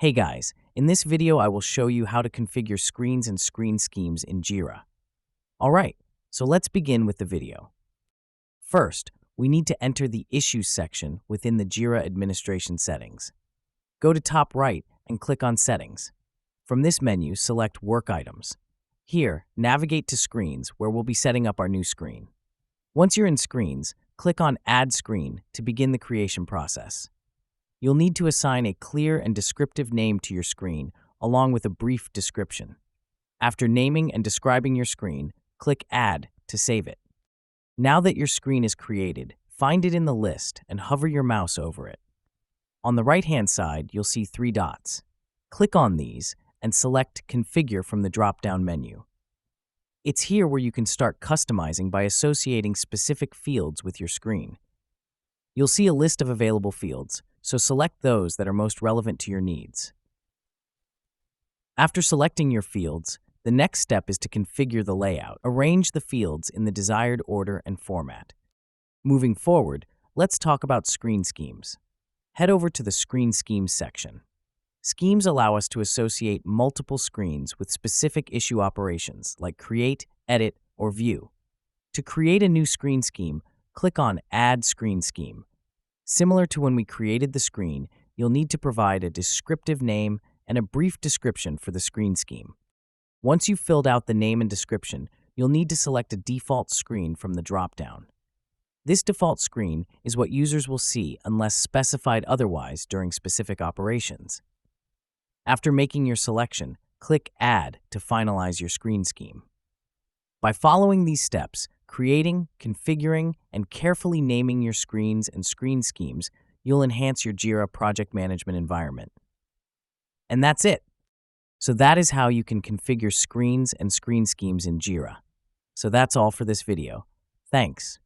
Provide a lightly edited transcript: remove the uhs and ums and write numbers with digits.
Hey guys, in this video I will show you how to configure screens and screen schemes in Jira. Alright, so let's begin with the video. First, we need to enter the Issues section within the Jira administration settings. Go to top right and click on Settings. From this menu, select Work Items. Here, navigate to Screens, where we'll be setting up our new screen. Once you're in Screens, click on Add Screen to begin the creation process. You'll need to assign a clear and descriptive name to your screen, along with a brief description. After naming and describing your screen, click Add to save it. Now that your screen is created, find it in the list and hover your mouse over it. On the right-hand side, you'll see 3 dots. Click on these and select Configure from the drop-down menu. It's here where you can start customizing by associating specific fields with your screen. You'll see a list of available fields, so select those that are most relevant to your needs. After selecting your fields, the next step is to configure the layout. Arrange the fields in the desired order and format. Moving forward, let's talk about screen schemes. Head over to the Screen Schemes section. Schemes allow us to associate multiple screens with specific issue operations like create, edit, or view. To create a new screen scheme, click on Add Screen Scheme. Similar to when we created the screen, you'll need to provide a descriptive name and a brief description for the screen scheme. Once you've filled out the name and description, you'll need to select a default screen from the drop-down. This default screen is what users will see unless specified otherwise during specific operations. After making your selection, click Add to finalize your screen scheme. By following these steps, creating, configuring, and carefully naming your screens and screen schemes, you'll enhance your Jira project management environment. And that's it. So that is how you can configure screens and screen schemes in Jira. So that's all for this video. Thanks.